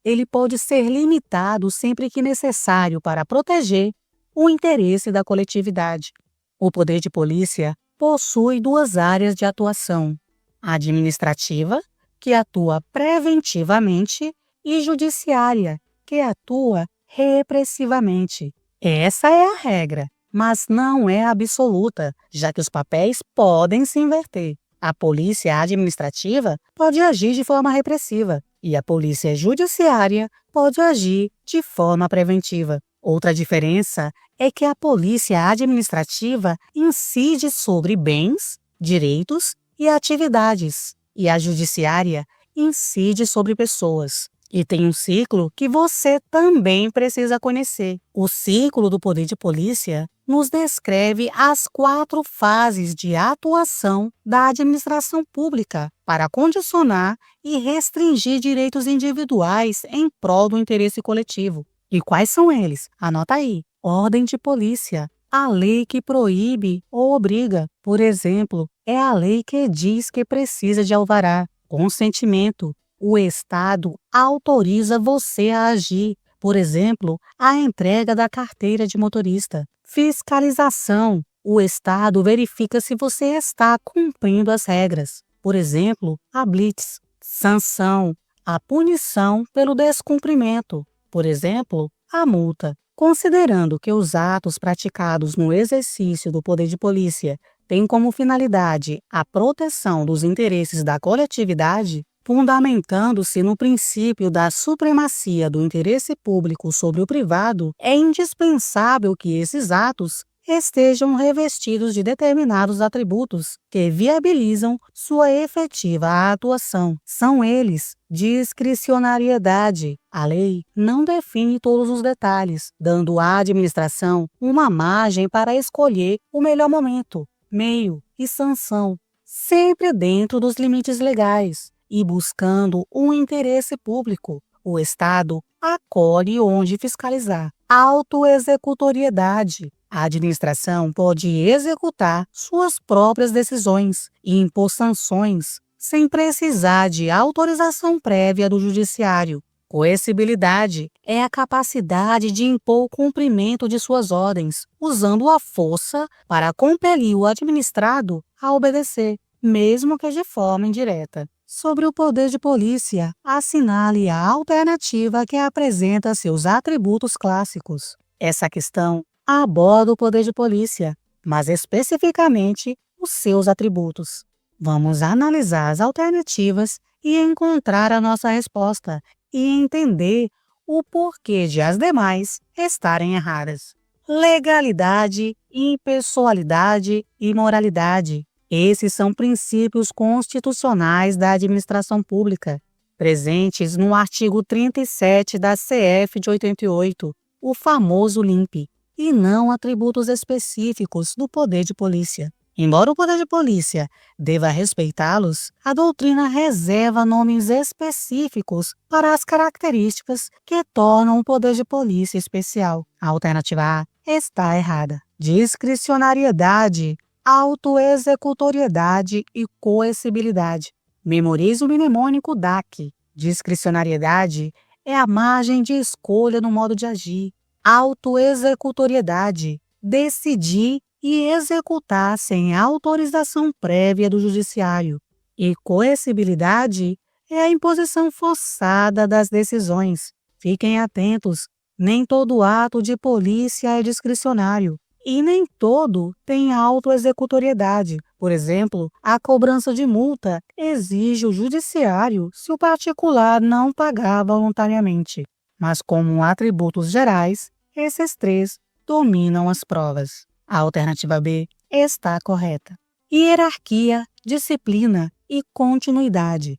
Ele pode ser limitado sempre que necessário para proteger o interesse da coletividade. O poder de polícia possui duas áreas de atuação: a administrativa, que atua preventivamente, e judiciária, que atua repressivamente. Essa é a regra, mas não é absoluta, já que os papéis podem se inverter. A polícia administrativa pode agir de forma repressiva e a polícia judiciária pode agir de forma preventiva. Outra diferença é que a polícia administrativa incide sobre bens, direitos e atividades, e a judiciária incide sobre pessoas. E tem um ciclo que você também precisa conhecer. O ciclo do poder de polícia nos descreve as 4 fases de atuação da administração pública para condicionar e restringir direitos individuais em prol do interesse coletivo. E quais são eles? Anota aí. Ordem de polícia. A lei que proíbe ou obriga. Por exemplo, é a lei que diz que precisa de alvará. Consentimento. O Estado autoriza você a agir. Por exemplo, a entrega da carteira de motorista. Fiscalização. O Estado verifica se você está cumprindo as regras. Por exemplo, a blitz. Sanção. A punição pelo descumprimento. Por exemplo, a multa. Considerando que os atos praticados no exercício do poder de polícia têm como finalidade a proteção dos interesses da coletividade, fundamentando-se no princípio da supremacia do interesse público sobre o privado, é indispensável que esses atos estejam revestidos de determinados atributos que viabilizam sua efetiva atuação. São eles: discricionariedade. A lei não define todos os detalhes, dando à administração uma margem para escolher o melhor momento, meio e sanção, sempre dentro dos limites legais e buscando um interesse público. O Estado acolhe onde fiscalizar. Autoexecutoriedade. A administração pode executar suas próprias decisões e impor sanções sem precisar de autorização prévia do judiciário. Coercibilidade é a capacidade de impor o cumprimento de suas ordens, usando a força para compelir o administrado a obedecer, mesmo que de forma indireta. Sobre o poder de polícia, assinale a alternativa que apresenta seus atributos clássicos. Essa questão aborda o poder de polícia, mas especificamente os seus atributos. Vamos analisar as alternativas e encontrar a nossa resposta e entender o porquê de as demais estarem erradas. Legalidade, impessoalidade e moralidade. Esses são princípios constitucionais da administração pública, presentes no artigo 37 da CF de 88, o famoso LIMP, e não atributos específicos do poder de polícia. Embora o poder de polícia deva respeitá-los, a doutrina reserva nomes específicos para as características que tornam o poder de polícia especial. A alternativa A está errada. Discricionariedade, autoexecutoriedade e coercibilidade. Memorize o mnemônico DAC. Discricionariedade é a margem de escolha no modo de agir. Autoexecutoriedade, decidir e executar sem autorização prévia do judiciário. E coercibilidade é a imposição forçada das decisões. Fiquem atentos, nem todo ato de polícia é discricionário e nem todo tem autoexecutoriedade. Por exemplo, a cobrança de multa exige o judiciário se o particular não pagar voluntariamente. Mas como atributos gerais, esses três dominam as provas. A alternativa B está correta. Hierarquia, disciplina e continuidade.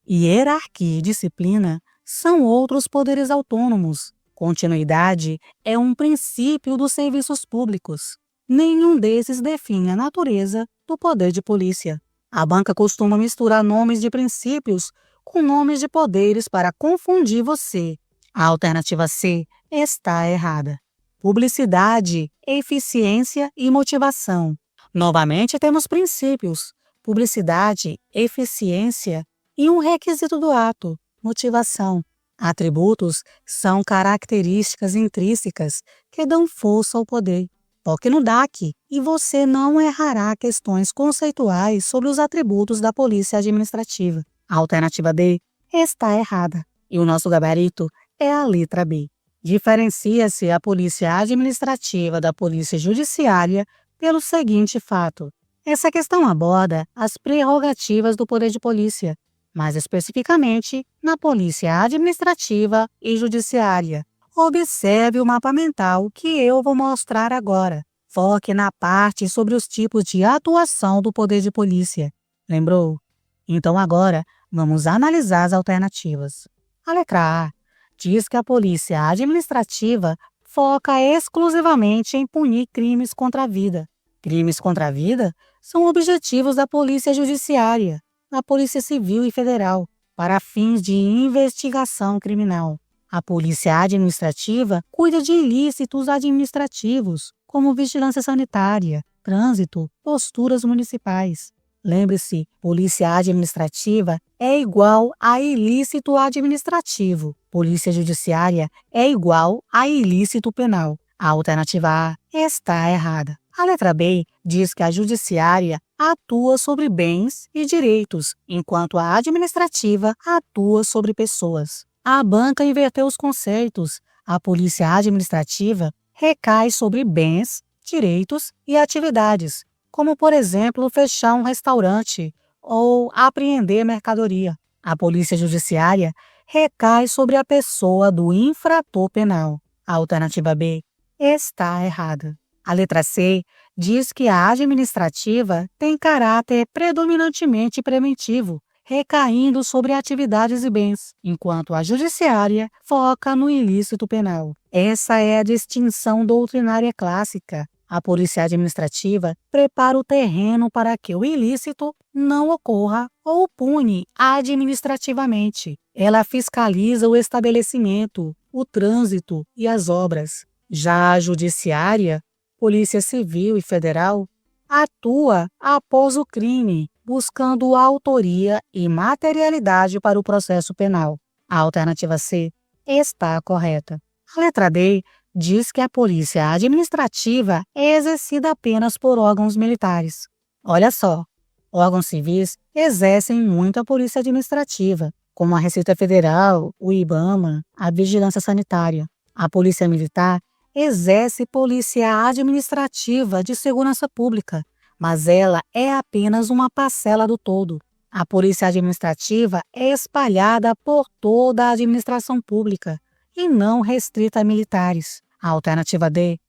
Hierarquia e disciplina são outros poderes autônomos. Continuidade é um princípio dos serviços públicos. Nenhum desses define a natureza do poder de polícia. A banca costuma misturar nomes de princípios com nomes de poderes para confundir você. A alternativa C está errada. Publicidade, eficiência e motivação. Novamente temos princípios, publicidade, eficiência e um requisito do ato, motivação. Atributos são características intrínsecas que dão força ao poder. Foque no DAC e você não errará questões conceituais sobre os atributos da polícia administrativa. A alternativa D está errada e o nosso gabarito é a letra B. Diferencia-se a polícia administrativa da polícia judiciária pelo seguinte fato. Essa questão aborda as prerrogativas do poder de polícia, mais especificamente na polícia administrativa e judiciária. Observe o mapa mental que eu vou mostrar agora. Foque na parte sobre os tipos de atuação do poder de polícia. Lembrou? Então agora vamos analisar as alternativas. A letra A diz que a polícia administrativa foca exclusivamente em punir crimes contra a vida. Crimes contra a vida são objetivos da polícia judiciária, da polícia civil e federal, para fins de investigação criminal. A polícia administrativa cuida de ilícitos administrativos, como vigilância sanitária, trânsito, posturas municipais. Lembre-se, polícia administrativa é igual a ilícito administrativo. Polícia judiciária é igual a ilícito penal. A alternativa A está errada. A letra B diz que a judiciária atua sobre bens e direitos, enquanto a administrativa atua sobre pessoas. A banca inverteu os conceitos. A polícia administrativa recai sobre bens, direitos e atividades, como, por exemplo, fechar um restaurante ou apreender mercadoria. A polícia judiciária recai sobre a pessoa do infrator penal. A alternativa B está errada. A letra C diz que a administrativa tem caráter predominantemente preventivo, recaindo sobre atividades e bens, enquanto a judiciária foca no ilícito penal. Essa é a distinção doutrinária clássica. A polícia administrativa prepara o terreno para que o ilícito não ocorra ou pune administrativamente. Ela fiscaliza o estabelecimento, o trânsito e as obras. Já a judiciária, Polícia Civil e Federal, atua após o crime, buscando autoria e materialidade para o processo penal. A alternativa C está correta. A letra D diz que a polícia administrativa é exercida apenas por órgãos militares. Olha só, órgãos civis exercem muito a polícia administrativa, como a Receita Federal, o IBAMA, a Vigilância Sanitária. A polícia militar exerce polícia administrativa de segurança pública, mas ela é apenas uma parcela do todo. A polícia administrativa é espalhada por toda a administração pública e não restrita a militares. A alternativa D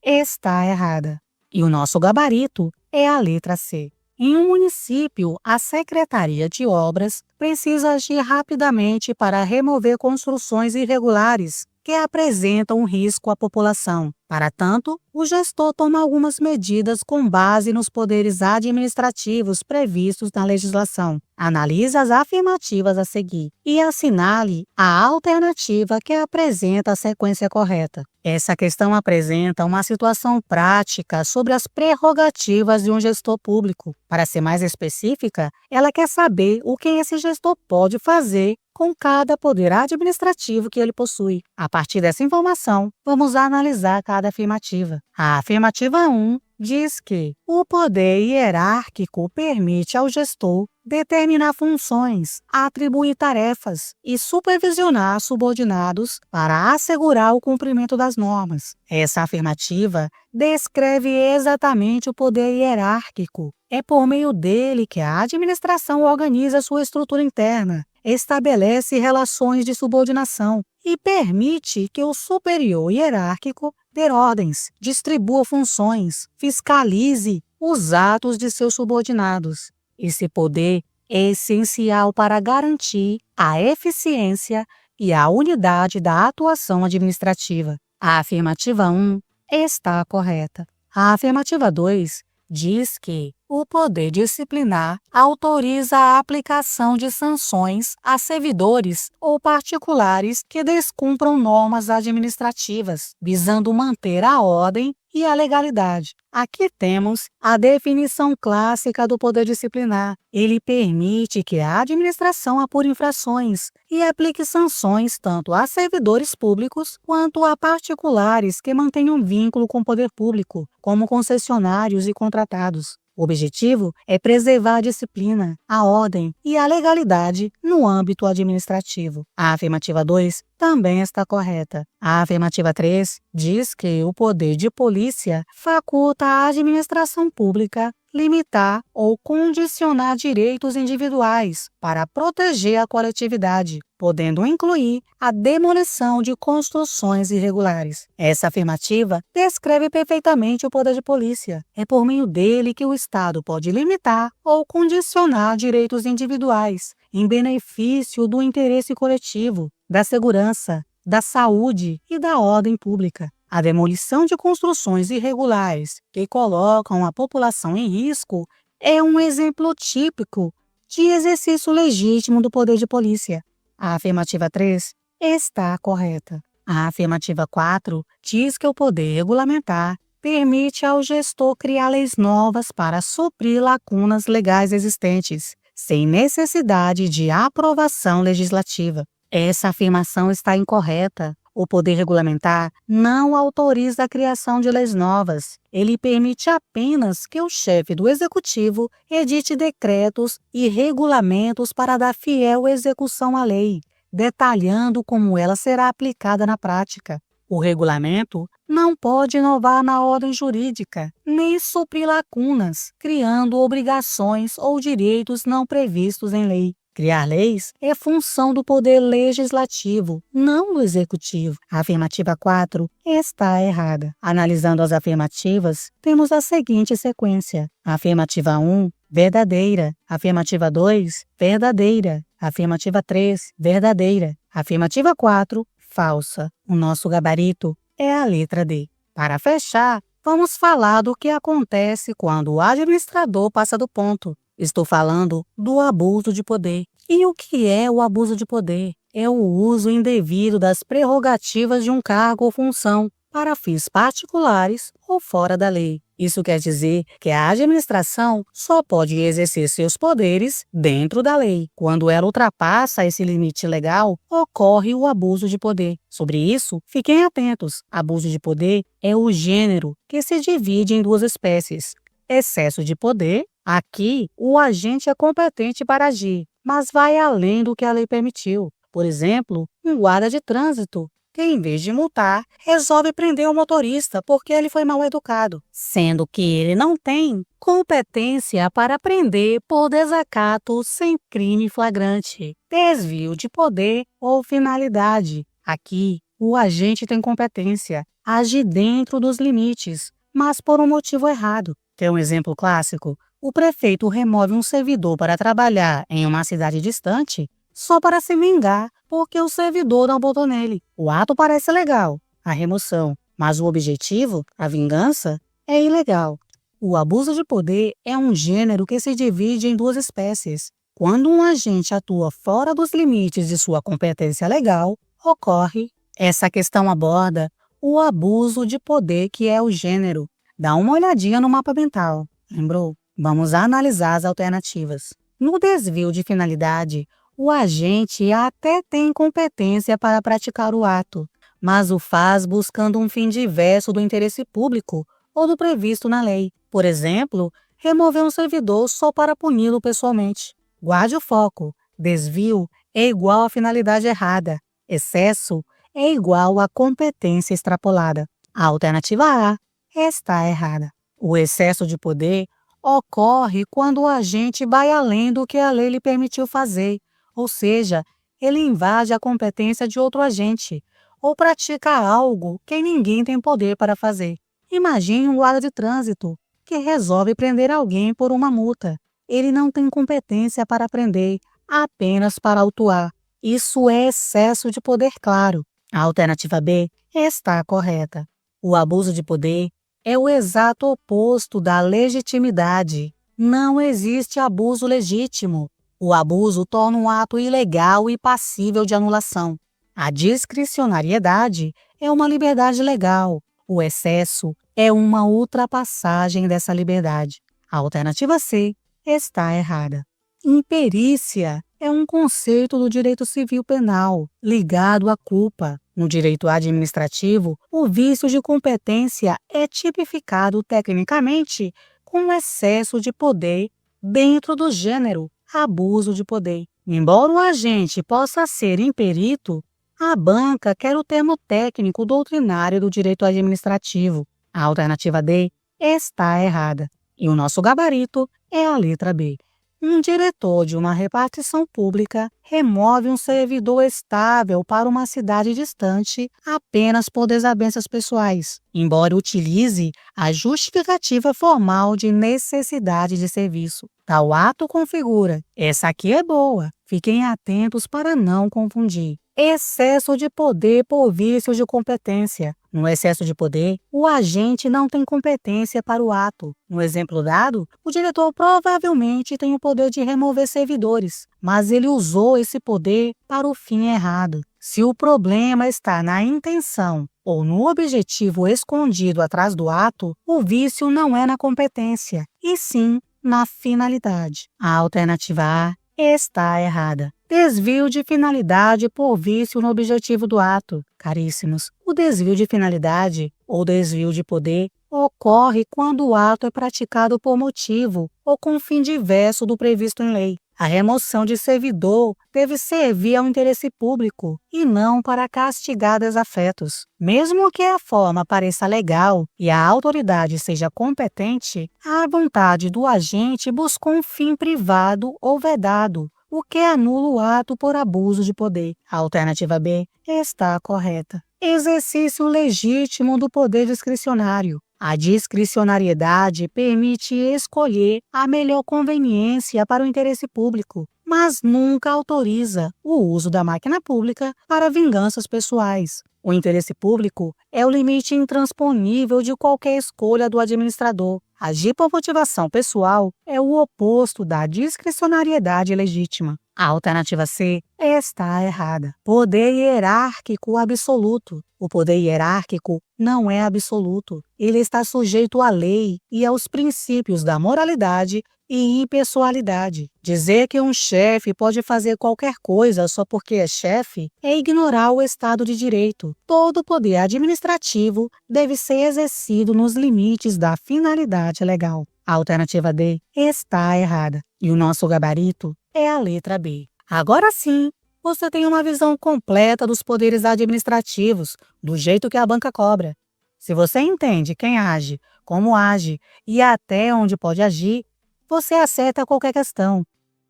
está errada. E o nosso gabarito é a letra C. Em um município, a Secretaria de Obras precisa agir rapidamente para remover construções irregulares que apresentam um risco à população. Para tanto, o gestor toma algumas medidas com base nos poderes administrativos previstos na legislação. Analise as afirmativas a seguir e assinale a alternativa que apresenta a sequência correta. Essa questão apresenta uma situação prática sobre as prerrogativas de um gestor público. Para ser mais específica, ela quer saber o que esse gestor pode fazer com cada poder administrativo que ele possui. A partir dessa informação, vamos analisar cada afirmativa. A afirmativa 1 diz que o poder hierárquico permite ao gestor determinar funções, atribuir tarefas e supervisionar subordinados para assegurar o cumprimento das normas. Essa afirmativa descreve exatamente o poder hierárquico. É por meio dele que a administração organiza sua estrutura interna, estabelece relações de subordinação e permite que o superior hierárquico dê ordens, distribua funções, fiscalize os atos de seus subordinados. Esse poder é essencial para garantir a eficiência e a unidade da atuação administrativa. A afirmativa 1 está correta. A afirmativa 2 diz que o poder disciplinar autoriza a aplicação de sanções a servidores ou particulares que descumpram normas administrativas, visando manter a ordem e a legalidade. Aqui temos a definição clássica do poder disciplinar. Ele permite que a administração apure infrações e aplique sanções tanto a servidores públicos quanto a particulares que mantenham vínculo com o poder público, como concessionários e contratados. O objetivo é preservar a disciplina, a ordem e a legalidade no âmbito administrativo. A afirmativa 2 também está correta. A afirmativa 3 diz que o poder de polícia faculta a administração pública limitar ou condicionar direitos individuais para proteger a coletividade, podendo incluir a demolição de construções irregulares. Essa afirmativa descreve perfeitamente o poder de polícia. É por meio dele que o Estado pode limitar ou condicionar direitos individuais em benefício do interesse coletivo, da segurança, da saúde e da ordem pública. A demolição de construções irregulares que colocam a população em risco é um exemplo típico de exercício legítimo do poder de polícia. A afirmativa 3 está correta. A afirmativa 4 diz que o poder regulamentar permite ao gestor criar leis novas para suprir lacunas legais existentes, sem necessidade de aprovação legislativa. Essa afirmação está incorreta. O poder regulamentar não autoriza a criação de leis novas. Ele permite apenas que o chefe do executivo edite decretos e regulamentos para dar fiel execução à lei, detalhando como ela será aplicada na prática. O regulamento não pode inovar na ordem jurídica, nem suprir lacunas, criando obrigações ou direitos não previstos em lei. Criar leis é função do poder legislativo, não do executivo. A afirmativa 4 está errada. Analisando as afirmativas, temos a seguinte sequência. Afirmativa 1, verdadeira. Afirmativa 2, verdadeira. Afirmativa 3, verdadeira. Afirmativa 4, falsa. O nosso gabarito é a letra D. Para fechar, vamos falar do que acontece quando o administrador passa do ponto. Estou falando do abuso de poder. E o que é o abuso de poder? É o uso indevido das prerrogativas de um cargo ou função para fins particulares ou fora da lei. Isso quer dizer que a administração só pode exercer seus poderes dentro da lei. Quando ela ultrapassa esse limite legal, ocorre o abuso de poder. Sobre isso, fiquem atentos. Abuso de poder é o gênero que se divide em duas espécies. Excesso de poder. Aqui, o agente é competente para agir, mas vai além do que a lei permitiu. Por exemplo, um guarda de trânsito que, em vez de multar, resolve prender o motorista porque ele foi mal educado, sendo que ele não tem competência para prender por desacato sem crime flagrante, desvio de poder ou finalidade. Aqui, o agente tem competência, age dentro dos limites, mas por um motivo errado. Quer um exemplo clássico? O prefeito remove um servidor para trabalhar em uma cidade distante só para se vingar porque o servidor não botou nele. O ato parece legal, a remoção, mas o objetivo, a vingança, é ilegal. O abuso de poder é um gênero que se divide em duas espécies. Quando um agente atua fora dos limites de sua competência legal, ocorre. Essa questão aborda o abuso de poder, que é o gênero. Dá uma olhadinha no mapa mental, lembrou? Vamos analisar as alternativas. No desvio de finalidade, o agente até tem competência para praticar o ato, mas o faz buscando um fim diverso do interesse público ou do previsto na lei. Por exemplo, remover um servidor só para puni-lo pessoalmente. Guarde o foco. Desvio é igual à finalidade errada. Excesso é igual à competência extrapolada. A alternativa A está errada. O excesso de poder ocorre quando o agente vai além do que a lei lhe permitiu fazer, ou seja, ele invade a competência de outro agente ou pratica algo que ninguém tem poder para fazer. Imagine um guarda de trânsito que resolve prender alguém por uma multa. Ele não tem competência para prender, apenas para autuar. Isso é excesso de poder, claro. A alternativa B está correta. O abuso de poder é o exato oposto da legitimidade. Não existe abuso legítimo. O abuso torna um ato ilegal e passível de anulação. A discricionariedade é uma liberdade legal. O excesso é uma ultrapassagem dessa liberdade. A alternativa C está errada. Imperícia é um conceito do direito civil penal, ligado à culpa. No direito administrativo, o vício de competência é tipificado tecnicamente como excesso de poder dentro do gênero abuso de poder. Embora o agente possa ser imperito, a banca quer o termo técnico doutrinário do direito administrativo. A alternativa D está errada. E o nosso gabarito é a letra B. Um diretor de uma repartição pública remove um servidor estável para uma cidade distante apenas por desavenças pessoais, embora utilize a justificativa formal de necessidade de serviço. Tal ato configura: essa aqui é boa, fiquem atentos para não confundir. Excesso de poder por vício de competência. No excesso de poder, o agente não tem competência para o ato. No exemplo dado, o diretor provavelmente tem o poder de remover servidores, mas ele usou esse poder para o fim errado. Se o problema está na intenção ou no objetivo escondido atrás do ato, o vício não é na competência, e sim na finalidade. A alternativa A está errada. Desvio de finalidade por vício no objetivo do ato. Caríssimos, o desvio de finalidade ou desvio de poder ocorre quando o ato é praticado por motivo ou com fim diverso do previsto em lei. A remoção de servidor deve servir ao interesse público e não para castigar desafetos. Mesmo que a forma pareça legal e a autoridade seja competente, a vontade do agente buscou um fim privado ou vedado, o que anula o ato por abuso de poder. A alternativa B está correta. Exercício legítimo do poder discricionário. A discricionariedade permite escolher a melhor conveniência para o interesse público, mas nunca autoriza o uso da máquina pública para vinganças pessoais. O interesse público é o limite intransponível de qualquer escolha do administrador. Agir por motivação pessoal é o oposto da discricionariedade legítima. A alternativa C está errada. Poder hierárquico absoluto. O poder hierárquico não é absoluto. Ele está sujeito à lei e aos princípios da moralidade e impessoalidade. Dizer que um chefe pode fazer qualquer coisa só porque é chefe é ignorar o Estado de Direito. Todo poder administrativo deve ser exercido nos limites da finalidade legal. A alternativa D está errada e o nosso gabarito é a letra B. Agora sim, você tem uma visão completa dos poderes administrativos, do jeito que a banca cobra. Se você entende quem age, como age e até onde pode agir, você acerta qualquer questão.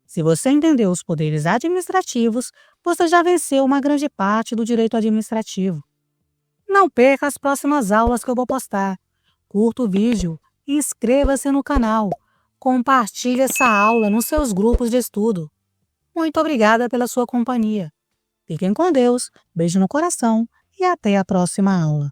Se você entendeu os poderes administrativos, você já venceu uma grande parte do direito administrativo. Não perca as próximas aulas que eu vou postar. Curta o vídeo e inscreva-se no canal. Compartilhe essa aula nos seus grupos de estudo. Muito obrigada pela sua companhia. Fiquem com Deus, beijo no coração e até a próxima aula.